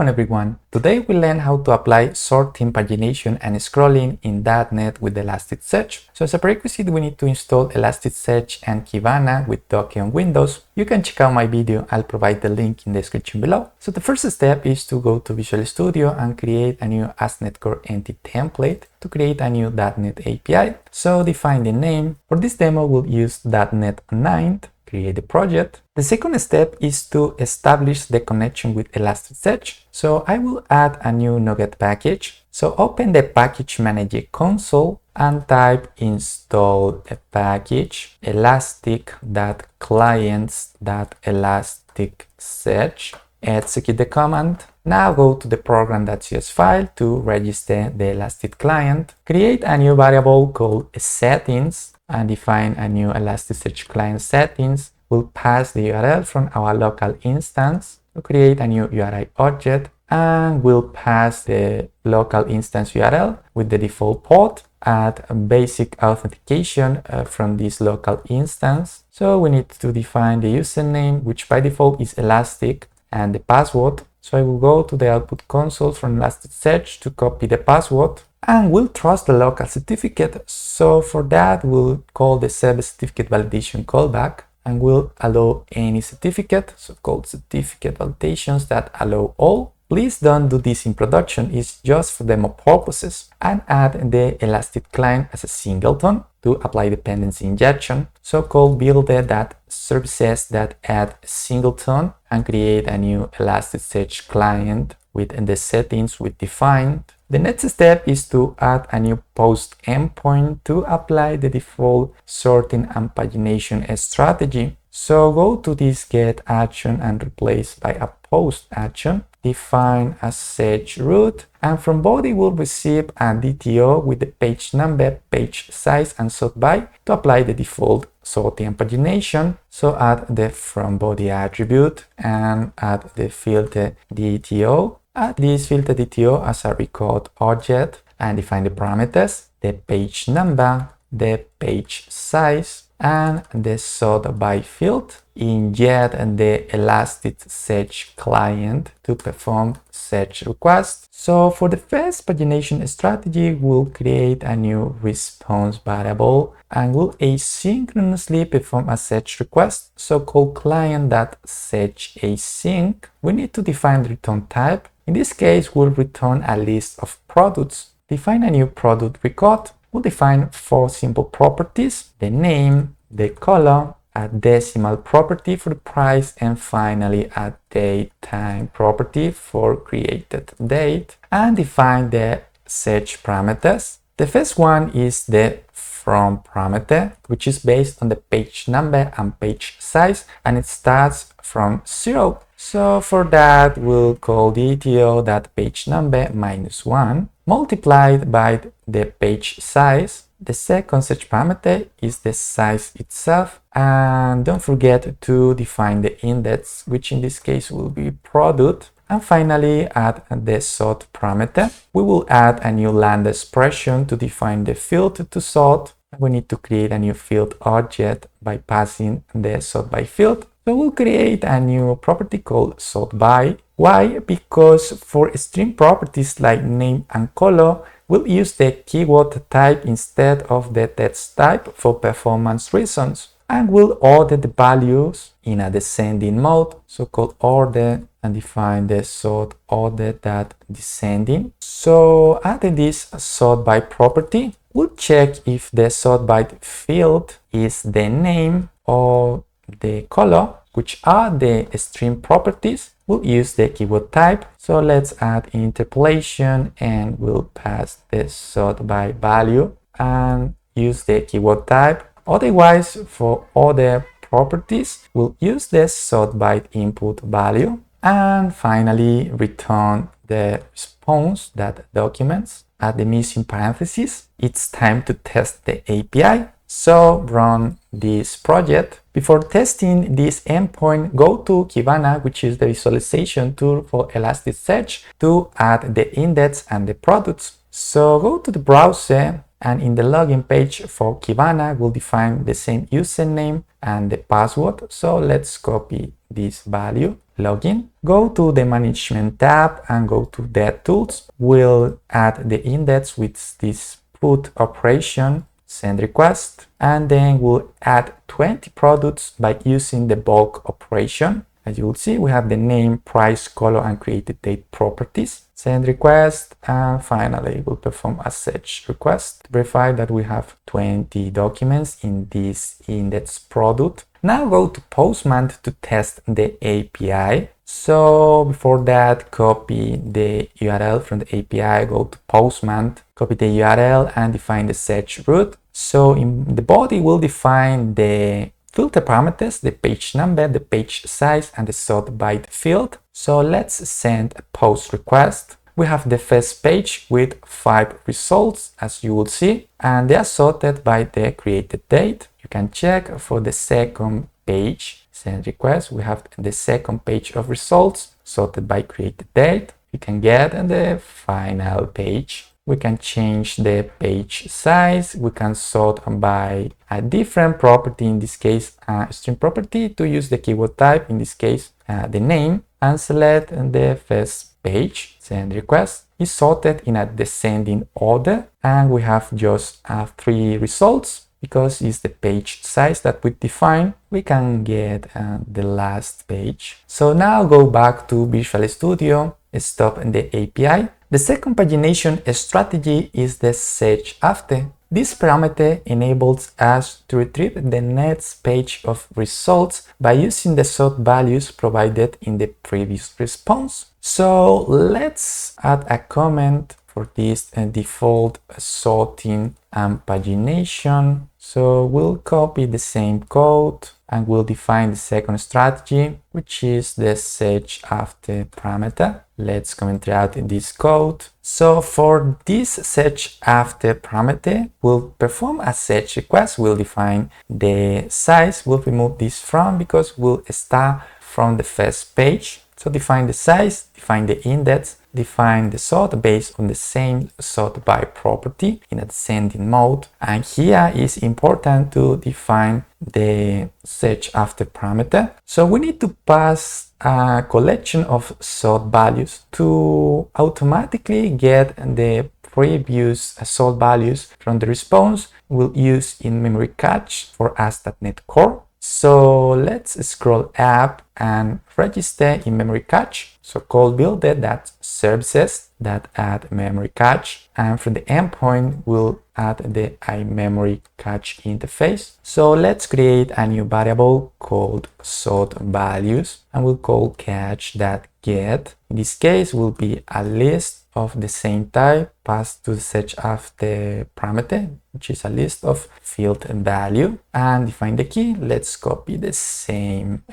Welcome everyone! Today we learn how to apply sorting, pagination and scrolling in .NET with Elasticsearch. So as a prerequisite we need to install Elasticsearch and Kibana with Docker on Windows. You can check out my video, I'll provide the link in the description below. So the first step is to go to Visual Studio and create a new ASP.NET Core entity template to create a new .NET API. So define the name. For this demo we'll use .NET9. Create the project. The second step is to establish the connection with Elasticsearch. So I will add a new NuGet package. So open the package manager console and type install the package elastic.clients.elasticsearch. Execute the command. Now go to the program.cs file to register the Elastic client. Create a new variable called settings and define a new Elasticsearch client settings. We'll pass the URL from our local instance to create a new URI object, and we'll pass the local instance URL with the default port. Add a basic authentication from this local instance. So we need to define the username, which by default is Elastic, and the password. So I will go to the output console from Elasticsearch to copy the password. And we'll trust the local certificate. So for that, we'll call the server certificate validation callback and we'll allow any certificate, so-called certificate validations that allow all. Please don't do this in production, it's just for demo purposes. And add the Elastic client as a singleton to apply dependency injection. So-called builder.services.add singleton and create a new Elasticsearch client with the settings we defined. The next step is to add a new post endpoint to apply the default sorting and pagination strategy. So go to this get action and replace by a post action. Define a search route, and from body we'll receive a DTO with the page number, page size and sort by to apply the default sorting and pagination. So add the from body attribute and add the filter DTO. Add this filter DTO as a record object and define the parameters, the page number, the page size, and the sort by field. Inject the Elasticsearch client to perform search requests. So for the first pagination strategy, we'll create a new response variable and we'll asynchronously perform a search request, so-called client.searchAsync. We need to define the return type. In this case, we'll return a list of products. Define a new product record. We'll define 4 simple properties: the name, the color, a decimal property for the price, and finally a date time property for created date, and define the search parameters. The first one is the from parameter, which is based on the page number and page size, and it starts from 0. So for that, we'll call DTO.pageNumber -1 multiplied by the page size. The second search parameter is the size itself, and don't forget to define the index, which in this case will be product. And finally, add the sort parameter. We will add a new lambda expression to define the field to sort. We need to create a new field object by passing the sort by field. So we'll create a new property called sort by. Why? Because for string properties like name and color, we'll use the keyword type instead of the text type for performance reasons. And we'll order the values in a descending mode, so-called order, and define the sort order.descending. So adding this sort by property, we'll check if the sort by field is the name or the color, which are the string properties. We'll use the keyword type. So let's add interpolation and we'll pass the sort by value and use the keyword type. Otherwise, for other properties, we'll use the sort by input value. And finally, return the response that documents. At the missing parentheses, it's time to test the API. So run this project. Before testing this endpoint, go to Kibana, which is the visualization tool for Elasticsearch, to add the index and the products. So go to the browser, and in the login page for Kibana, we'll define the same username and the password. So let's copy this value. login. Go to the Management tab and go to DevTools. We'll add the index with this put operation, send request, and then we'll add 20 products by using the bulk operation. As you will see, we have the name, price, color, and created date properties. Send request, and finally we'll perform a search request to verify that we have 20 documents in this index product. Now go to Postman to test the API. So before that, copy the URL from the API, go to Postman, copy the URL and define the search route. So in the body, we'll define the filter parameters, the page number, the page size, and the sort byte field. So let's send a post request. We have the first page with 5 results, as you will see, and they are sorted by the created date. You can check for the second page, send request. We have the second page of results sorted by created date. You can get the final page. We can change the page size. We can sort by a different property, in this case a string property, to use the keyword type, in this case the name, and select the first page. Send request is sorted in a descending order, and we have just 3 results. Because it's the page size that we define, we can get the last page. So now go back to Visual Studio, stop the API. The second pagination strategy is the search after. This parameter enables us to retrieve the next page of results by using the sort values provided in the previous response. So let's add a comment for this default sorting and pagination. So we'll copy the same code and we'll define the second strategy, which is the search after parameter. Let's comment out this code. So for this search after parameter, we'll perform a search request. We'll define the size. We'll remove this from because we'll start from the first page. So define the size, define the index, define the sort based on the same sort by property in a descending mode. And here is important to define the search after parameter. So we need to pass a collection of sort values to automatically get the previous sort values from the response. We'll use in-memory cache for AS.NET Core. So let's scroll up and register in memory cache. So call builder.services that add memory cache, and from the endpoint we'll add the iMemory cache interface. So let's create a new variable called sort values, and we'll call cache.get. In this case will be a list of the same type passed to the search after parameter, which is a list of field value, and define the key. Let's copy the same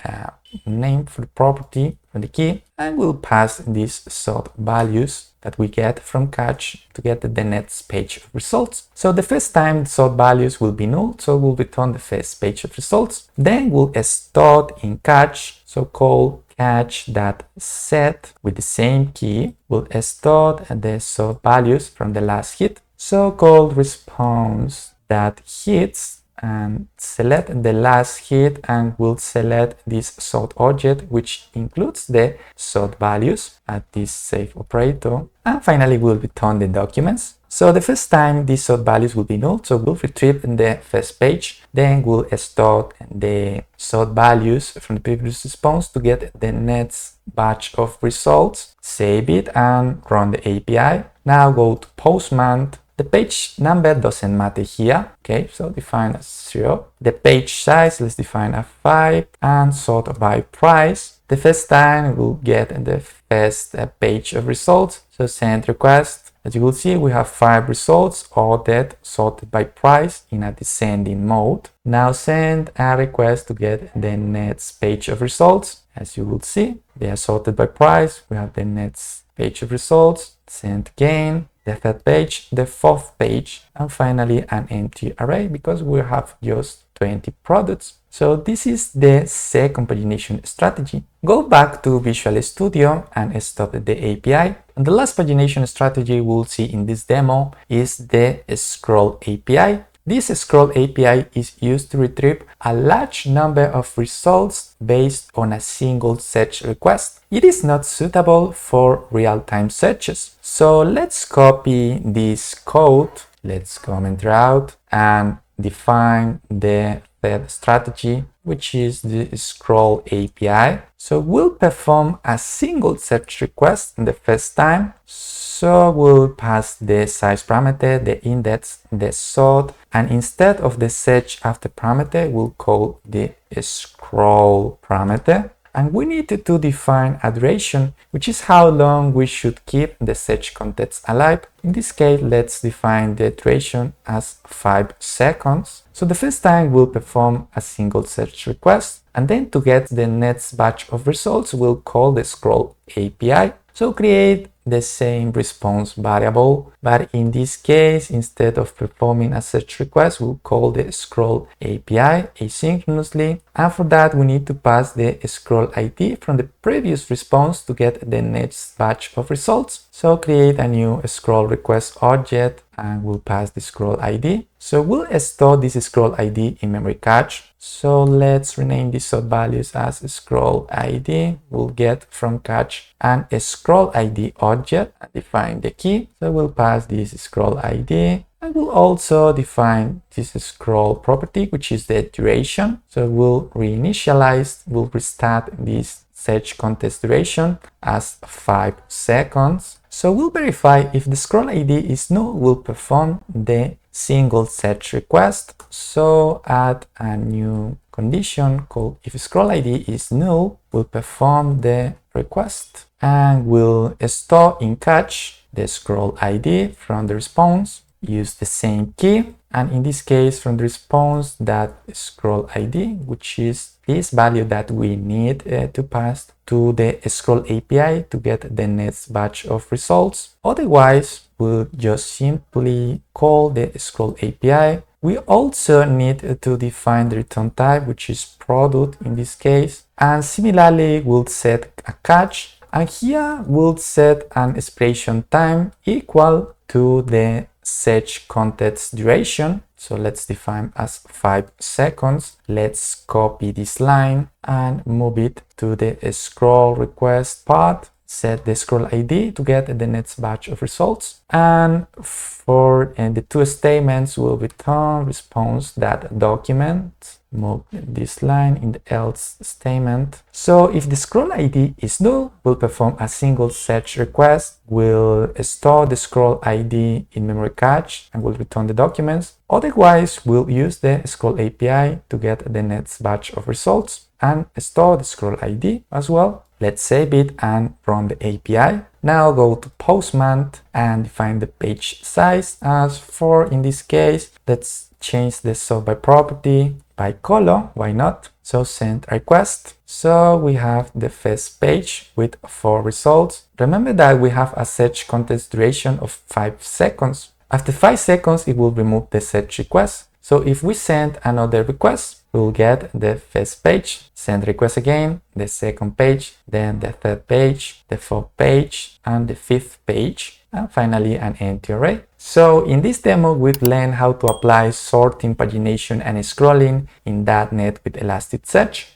name for the property from the key, and we'll pass these sort values that we get from cache to get the next page of results. So the first time sort values will be null, so we'll return the first page of results. Then we'll start in cache, so call cache.set with the same key. We'll start the sort values from the last hit. So call response.hits and select the last hit, and we'll select this sort object, which includes the sort values at this save operator. And finally, we'll return the documents. So the first time these sort values will be null, so we'll retrieve the first page. Then we'll start the sort values from the previous response to get the next batch of results. Save it and run the API. Now go to Postman. The page number doesn't matter here, okay, so define as 0. The page size, let's define as 5, and sort by price. The first time we'll get the first page of results, so send request. As you will see, we have 5 results ordered, sorted by price in a descending mode. Now send a request to get the next page of results. As you will see, they are sorted by price. We have the next page of results, send again, the third page, the fourth page, and finally an empty array because we have just 20 products. So this is the second pagination strategy. Go back to Visual Studio and stop the API. And the last pagination strategy we'll see in this demo is the scroll API. This scroll API is used to retrieve a large number of results based on a single search request. It is not suitable for real-time searches. So let's copy this code. Let's comment out and define the third strategy, which is the scroll API. So we'll perform a single search request the first time. So we'll pass the size parameter, the index, the sort, and instead of the search after parameter, we'll call the scroll parameter. And we need to define a duration, which is how long we should keep the search context alive. In this case, let's define the duration as 5 seconds. So the first time we'll perform a single search request, and then to get the next batch of results, we'll call the scroll API. So create the same response variable, but in this case, instead of performing a search request, we'll call the scroll API asynchronously. And for that, we need to pass the scroll ID from the previous response to get the next batch of results. So create a new scroll request object and we'll pass the scroll ID. So we'll store this scroll ID in memory cache. So let's rename these sort values as scroll ID. We'll get from cache and a scroll ID object and define the key. So we'll pass this scroll ID. And we'll also define this scroll property, which is the duration. So we'll we'll restart this search context duration as 5 seconds. So we'll verify if the scroll ID is null, we'll perform the single search request. So add a new condition called if scroll ID is null, we'll perform the request and we'll store in cache the scroll ID from the response. Use the same key, and in this case from the response that scroll ID, which is this value that we need to pass to the scroll API to get the next batch of results. Otherwise, we'll just simply call the scroll API. We also need to define the return type, which is product in this case, and similarly we'll set a cache, and here we'll set an expiration time equal to the search context duration. So let's define as 5 seconds. Let's copy this line and move it to the scroll request part. Set the scroll ID to get the next batch of results. And for the two statements, we'll return response.document. Move this line in the else statement. So if the scroll ID is null, we'll perform a single search request. We'll store the scroll ID in memory cache and we'll return the documents. Otherwise, we'll use the scroll API to get the next batch of results and store the scroll ID as well. Let's save it and run the API. Now go to Postman and define the page size as 4 in this case. Let's change the sort by property by color, why not? So send request. So we have the first page with 4 results. Remember that we have a search context duration of 5 seconds. After 5 seconds, it will remove the search request. So if we send another request, we'll get the first page, send request again, the second page, then the third page, the fourth page, and the fifth page, and finally an empty array. So in this demo, we've learned how to apply sorting, pagination, and scrolling in .NET with Elasticsearch.